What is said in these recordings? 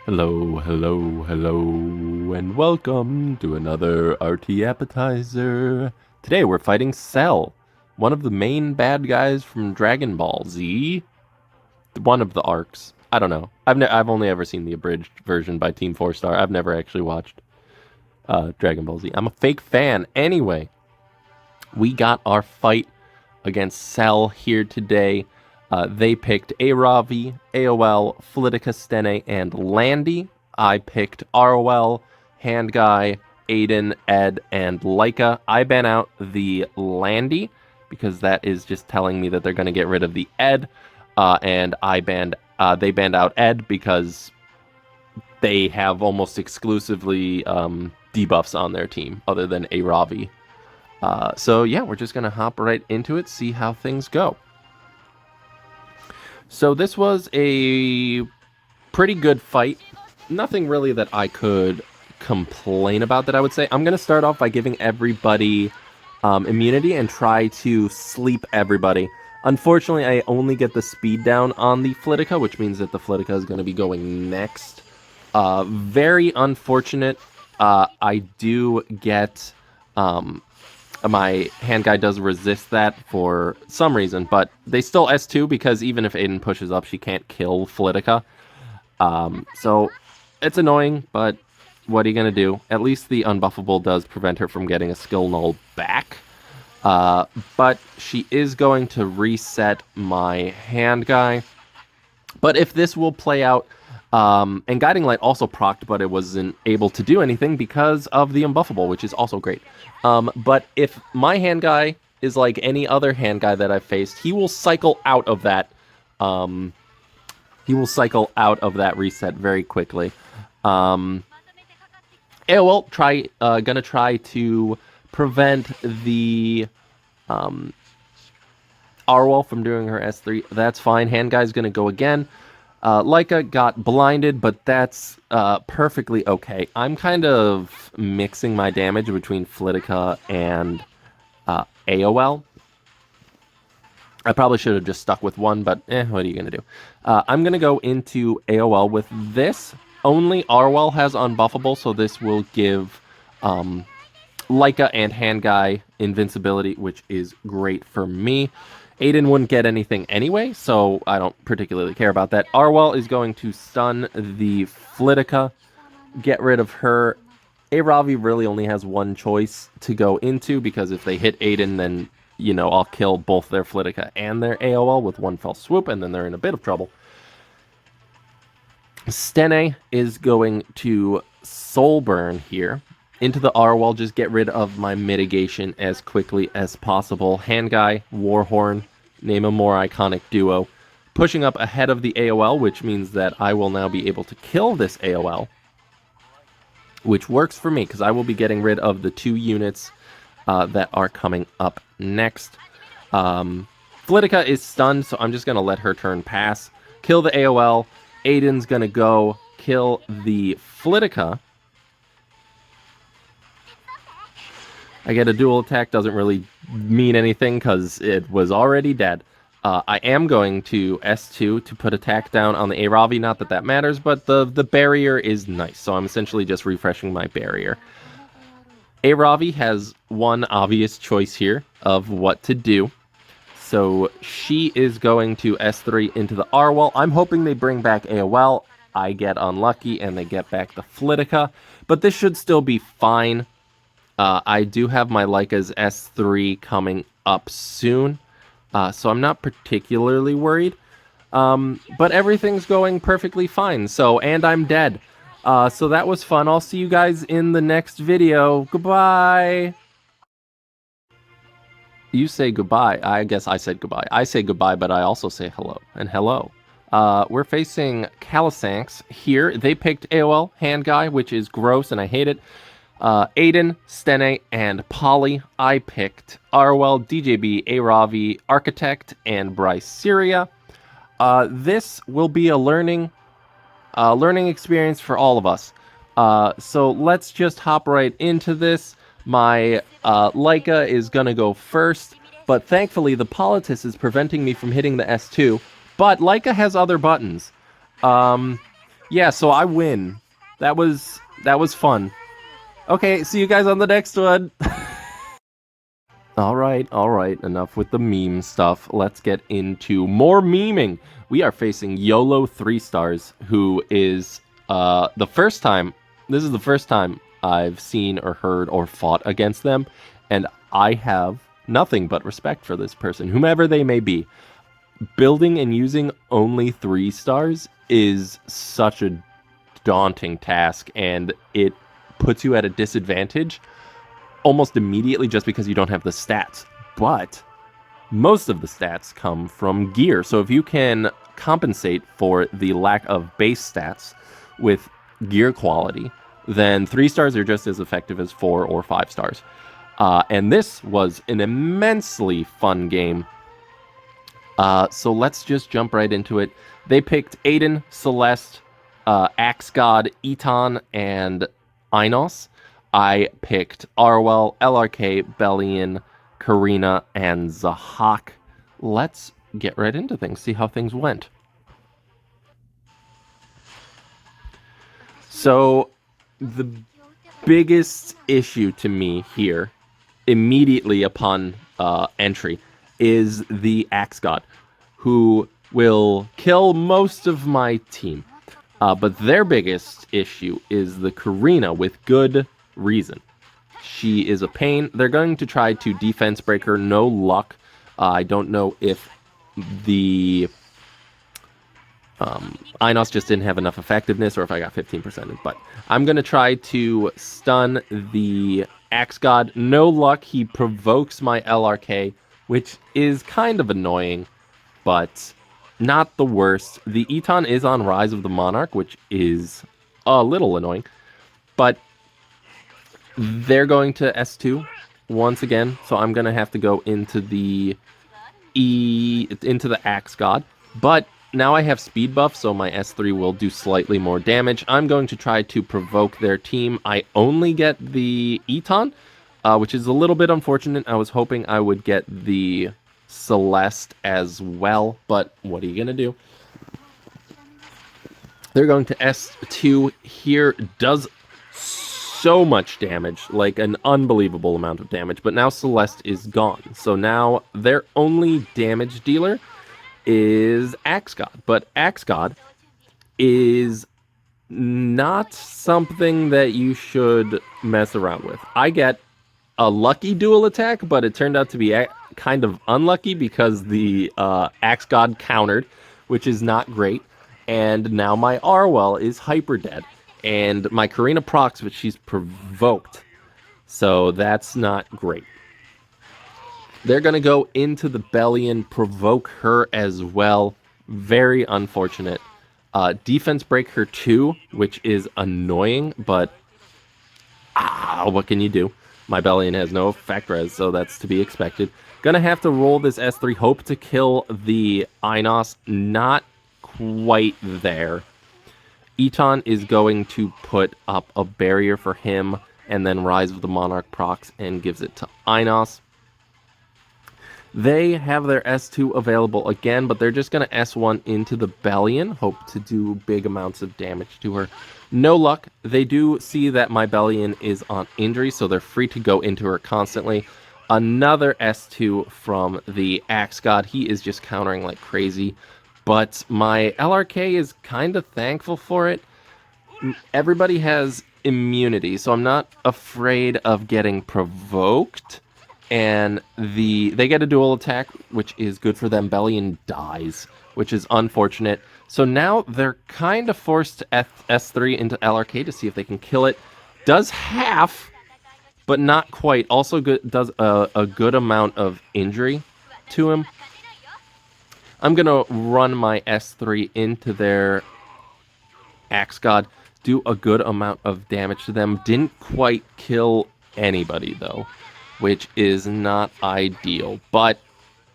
Hello, hello, hello, and welcome to another RTAppetizer. Today we're fighting Cell, one of the main bad guys from Dragon Ball Z. One of the arcs. I don't know. I've only ever seen the abridged version by Team 4 Star. I've never actually watched Dragon Ball Z. I'm a fake fan. Anyway, we got our fight against Cell here today. They picked Aravi, AOL, Flitica Stene, and Landy. I picked ROL, Handguy, Aiden, Ed, and Leica. I ban out the Landy because that is just telling me that they're going to get rid of the Ed. And they banned out Ed because they have almost exclusively debuffs on their team other than Aravi. So yeah, we're just going to hop right into it, see how things go. So this was a pretty good fight. Nothing really that I could complain about that I would say. I'm going to start off by giving everybody immunity and try to sleep everybody. Unfortunately, I only get the speed down on the Flitica, which means that the Flitica is going to be going next. Very unfortunate. I do get... my hand guy does resist that for some reason, but they still S2 because even if Aiden pushes up, she can't kill Flitica. So it's annoying, but what are you going to do? At least the unbuffable does prevent her from getting a skill null back. But she is going to reset my hand guy. But if this will play out, and Guiding Light also procced, but it wasn't able to do anything because of the unbuffable, which is also great. But if my hand guy is like any other hand guy that I've faced, he will cycle out of that. He will cycle out of that reset very quickly. AOL gonna try to prevent the Arwell from doing her S3. That's fine. Hand guy's gonna go again. Leica got blinded, but that's perfectly okay. I'm kind of mixing my damage between Flitica and AOL. I probably should have just stuck with one, but what are you going to do? I'm going to go into AOL with this. Only Arwell has unbuffable, so this will give Leica and Handguy invincibility, which is great for me. Aiden wouldn't get anything anyway, so I don't particularly care about that. Arwell is going to stun the Flitica, get rid of her. Aravi really only has one choice to go into, because if they hit Aiden, then, you know, I'll kill both their Flitica and their AOL with one fell swoop, and then they're in a bit of trouble. Stene is going to Soul Burn here. Into the Arwell, just get rid of my mitigation as quickly as possible. Handguy, Warhorn, name a more iconic duo. Pushing up ahead of the AOL, which means that I will now be able to kill this AOL. Which works for me, because I will be getting rid of the 2 units that are coming up next. Flitica is stunned, so I'm just going to let her turn pass. Kill the AOL. Aiden's going to go kill the Flitica. I get a dual attack, doesn't really mean anything because it was already dead. I am going to S2 to put attack down on the Aravi, not that that matters, but the barrier is nice, so I'm essentially just refreshing my barrier. Aravi has one obvious choice here of what to do, so she is going to S3 into the Arwell. I'm hoping they bring back AOL. I get unlucky and they get back the Flitica, but this should still be fine. I do have my Leica's S3 coming up soon, so I'm not particularly worried. But everything's going perfectly fine, and I'm dead. So that was fun. I'll see you guys in the next video. Goodbye! You say goodbye. I guess I said goodbye. I say goodbye, but I also say hello. And hello. We're facing Calisanx here. They picked AOL, Handguy, which is gross, and I hate it. Aiden, Stene, and Polly. I picked Arwell, DJB, Aravi, Architect, and Bryce Syria. This will be a learning experience for all of us. So let's just hop right into this. My Leica is going to go first, but thankfully the Politis is preventing me from hitting the S2. But Leica has other buttons. Yeah, so I win. That was fun. Okay, see you guys on the next one. All right. Enough with the meme stuff. Let's get into more meming. We are facing YOLO 3 stars, who is the first time. This is the first time I've seen or heard or fought against them, and I have nothing but respect for this person, whomever they may be. Building and using only 3 stars is such a daunting task, and it puts you at a disadvantage almost immediately just because you don't have the stats. But most of the stats come from gear. So if you can compensate for the lack of base stats with gear quality, then 3 stars are just as effective as 4 or 5 stars. And this was an immensely fun game. So let's just jump right into it. They picked Aiden, Celeste, Axe God, Eton, and Inos. I picked Arwell, LRK, Bellion, Karina, and Zahak. Let's get right into things, see how things went. So, the biggest issue to me here, immediately upon entry, is the Axe God, who will kill most of my team. But their biggest issue is the Karina, with good reason. She is a pain. They're going to try to defense break her. No luck. I don't know if the Inos just didn't have enough effectiveness or if I got 15%. But I'm going to try to stun the Axe God. No luck. He provokes my LRK, which is kind of annoying, but not the worst. The Eton is on Rise of the Monarch, which is a little annoying, but they're going to S2 once again, so I'm going to have to go into the Axe God. But now I have speed buff, so my S3 will do slightly more damage. I'm going to try to provoke their team. I only get the Eton, which is a little bit unfortunate. I was hoping I would get the Celeste as well, but what are you going to do? They're going to S2 here. Does so much damage, like an unbelievable amount of damage, but now Celeste is gone. So now their only damage dealer is Axe God, but Axe God is not something that you should mess around with. I get a lucky dual attack, but it turned out to be kind of unlucky because the Axe God countered, which is not great, and now my Arwell is hyper dead. And my Karina procs, but she's provoked. So that's not great. They're going to go into the Bellion, provoke her as well. Very unfortunate. Defense break her too, which is annoying, but what can you do? My Bellion has no effect res, so that's to be expected. Gonna have to roll this S3, hope to kill the Inos. Not quite there. Eton is going to put up a barrier for him, and then Rise of the Monarch procs and gives it to Inos. They have their S2 available again, but they're just going to S1 into the Bellion, hope to do big amounts of damage to her. No luck. They do see that my Bellion is on injury, so they're free to go into her constantly. Another S2 from the Axe God. He is just countering like crazy. But my LRK is kind of thankful for it. Everybody has immunity, so I'm not afraid of getting provoked. And they get a dual attack, which is good for them. Bellion dies, which is unfortunate. So now they're kind of forced to S3 into LRK to see if they can kill it. Does half, but not quite. Also does a good amount of injury to him. I'm going to run my S3 into their Axe God, do a good amount of damage to them. Didn't quite kill anybody, though, which is not ideal. But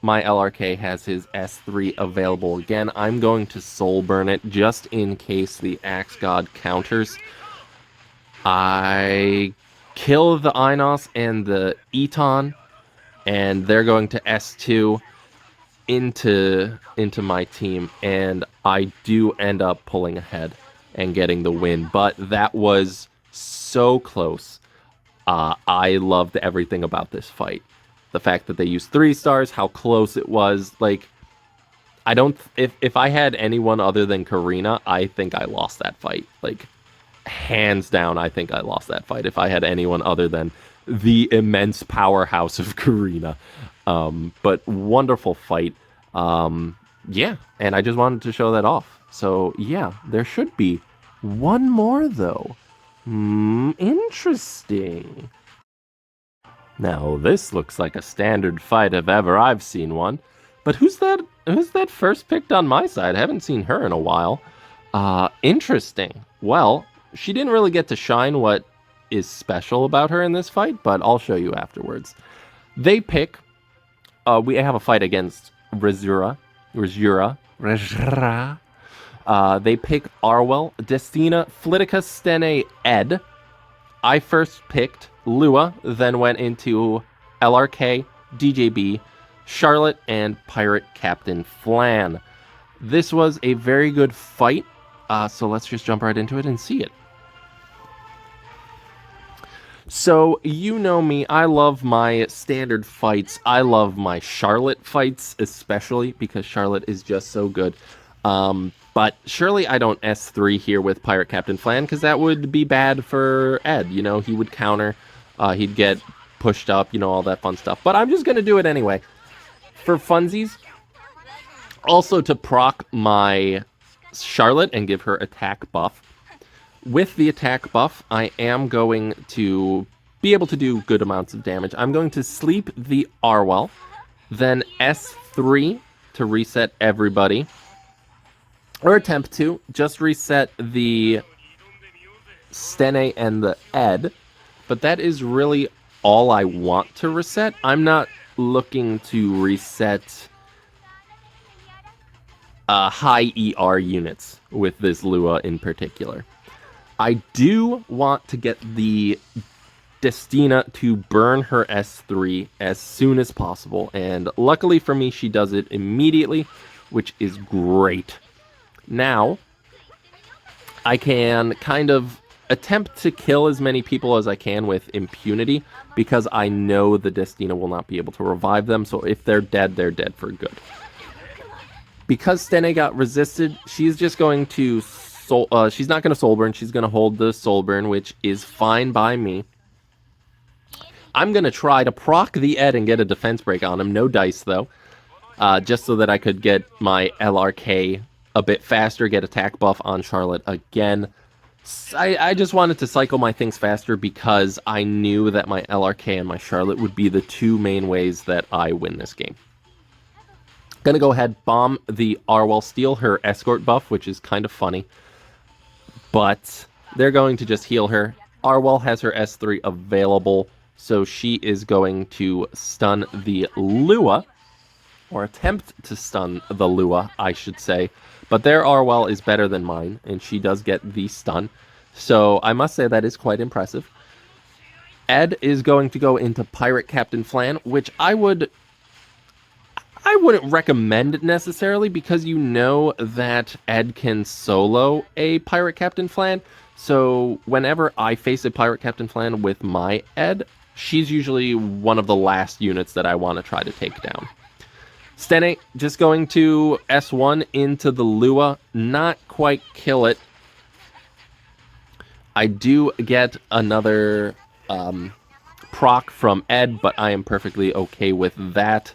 my LRK has his S3 available again. I'm going to Soul Burn it just in case the Axe God counters. I kill the Inos and the Eton, and they're going to S2 into my team, and I do end up pulling ahead. and getting the win. But that was so close. I loved everything about this fight. The fact that they used 3 stars, how close it was. Like, I don't... If I had anyone other than Karina, I think I lost that fight. Like, hands down, I think I lost that fight if I had anyone other than the immense powerhouse of Karina. But wonderful fight. Yeah, and I just wanted to show that off. So, yeah, there should be one more, though. Interesting. Now, this looks like a standard fight if ever I've seen one. But who's that first picked on my side? I haven't seen her in a while. Interesting. Well, she didn't really get to shine what is special about her in this fight, but I'll show you afterwards. They pick... we have a fight against Rizura. They pick Arwell, Destina, Flitica, Stene, Ed. I first picked Lua, then went into LRK, DJB, Charlotte, and Pirate Captain Flan. This was a very good fight, so let's just jump right into it and see it. So, you know me, I love my standard fights. I love my Charlotte fights, especially, because Charlotte is just so good. But surely I don't S3 here with Pirate Captain Flan, because that would be bad for Ed. You know, he would counter, he'd get pushed up, you know, all that fun stuff. But I'm just going to do it anyway. For funsies, also to proc my Charlotte and give her attack buff. With the attack buff, I am going to be able to do good amounts of damage. I'm going to sleep the Arwell, then S3 to reset everybody. Or attempt to. Just reset the Stene and the Ed. But that is really all I want to reset. I'm not looking to reset high ER units with this Lua in particular. I do want to get the Destina to burn her S3 as soon as possible, and luckily for me, she does it immediately, which is great. Now, I can kind of attempt to kill as many people as I can with impunity, because I know the Destina will not be able to revive them, so if they're dead for good. Because Stene got resisted, she's just going to she's not going to Soulburn. She's going to hold the Soulburn, which is fine by me. I'm going to try to proc the Ed and get a defense break on him. No dice, though. Just so that I could get my LRK a bit faster, get attack buff on Charlotte again. I just wanted to cycle my things faster because I knew that my LRK and my Charlotte would be the two main ways that I win this game. Gonna go ahead, bomb the Arwell, steal her escort buff, which is kind of funny. But they're going to just heal her. Arwell has her S3 available, so she is going to stun the Lua, or attempt to stun the Lua, I should say. But their Arwell is better than mine, and she does get the stun. So I must say that is quite impressive. Ed is going to go into Pirate Captain Flan, which I wouldn't recommend necessarily, because you know that Ed can solo a Pirate Captain Flan. So whenever I face a Pirate Captain Flan with my Ed, she's usually one of the last units that I want to try to take down. Stene just going to S1 into the Lua, not quite kill it. I do get another proc from Ed, but I am perfectly okay with that.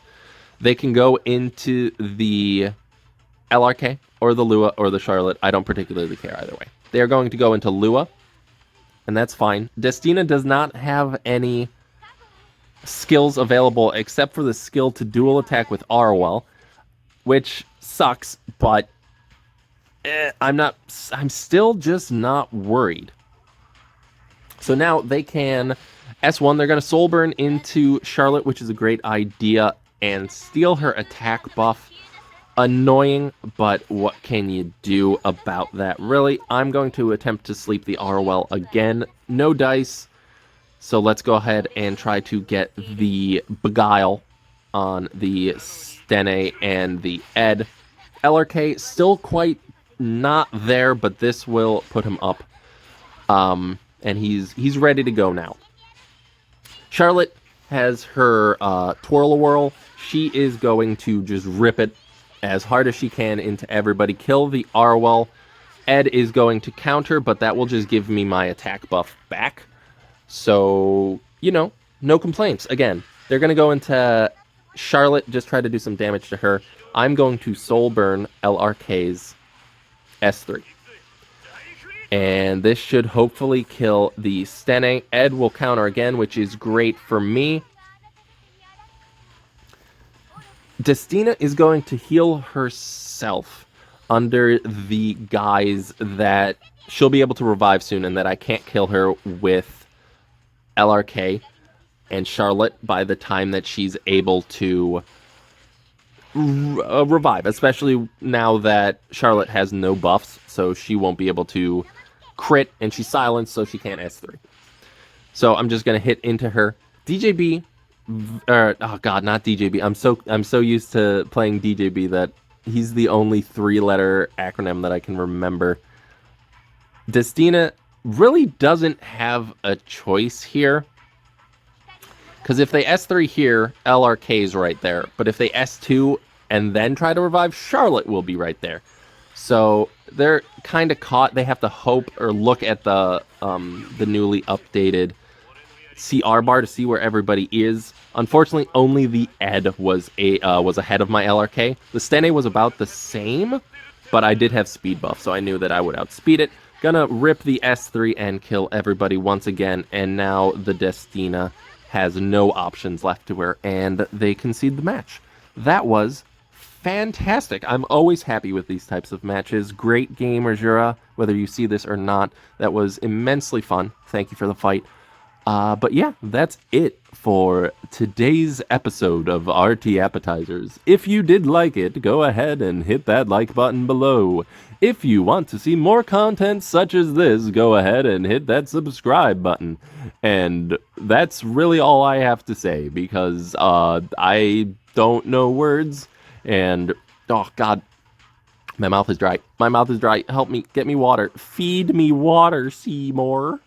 They can go into the LRK, or the Lua, or the Charlotte. I don't particularly care either way. They are going to go into Lua, and that's fine. Destina does not have any skills available except for the skill to dual attack with Arwell, which sucks, but I'm still just not worried. So now they can S1, they're going to Soulburn into Charlotte, which is a great idea, and steal her attack buff. Annoying, but what can you do about that, really? I'm going to attempt to sleep the Arwell again. No dice, so let's go ahead and try to get the Beguile on the Stene and the Ed. LRK still quite not there, but this will put him up. And he's ready to go now. Charlotte has her Twirl-A-Whirl. She is going to just rip it as hard as she can into everybody. Kill the Arwell. Ed is going to counter, but that will just give me my attack buff back. So, no complaints. Again, they're going to go into Charlotte, just try to do some damage to her. I'm going to Soul Burn LRK's S3. And this should hopefully kill the Stene. Ed will counter again, which is great for me. Destina is going to heal herself under the guise that she'll be able to revive soon and that I can't kill her with LRK and Charlotte by the time that she's able to revive, especially now that Charlotte has no buffs, so she won't be able to crit, and she's silenced, so she can't S3. So I'm just going to hit into her. DJB, oh god, not DJB. I'm so used to playing DJB that he's the only 3-letter acronym that I can remember. Destina really doesn't have a choice here. Because if they S3 here, LRK's right there. But if they S2 and then try to revive, Charlotte will be right there. So they're kind of caught. They have to hope or look at the newly updated CR bar to see where everybody is. Unfortunately, only the Ed was ahead of my LRK. The Stene was about the same, but I did have speed buff, so I knew that I would outspeed it. Gonna rip the S3 and kill everybody once again, and now the Destina has no options left to her, and they concede the match. That was fantastic. I'm always happy with these types of matches. Great game, Rajura, whether you see this or not. That was immensely fun. Thank you for the fight. But yeah, that's it for today's episode of RTAppetizers. If you did like it, go ahead and hit that like button below. If you want to see more content such as this, go ahead and hit that subscribe button. And that's really all I have to say, because I don't know words, and oh god, my mouth is dry. My mouth is dry. Help me, get me water. Feed me water, Seymour.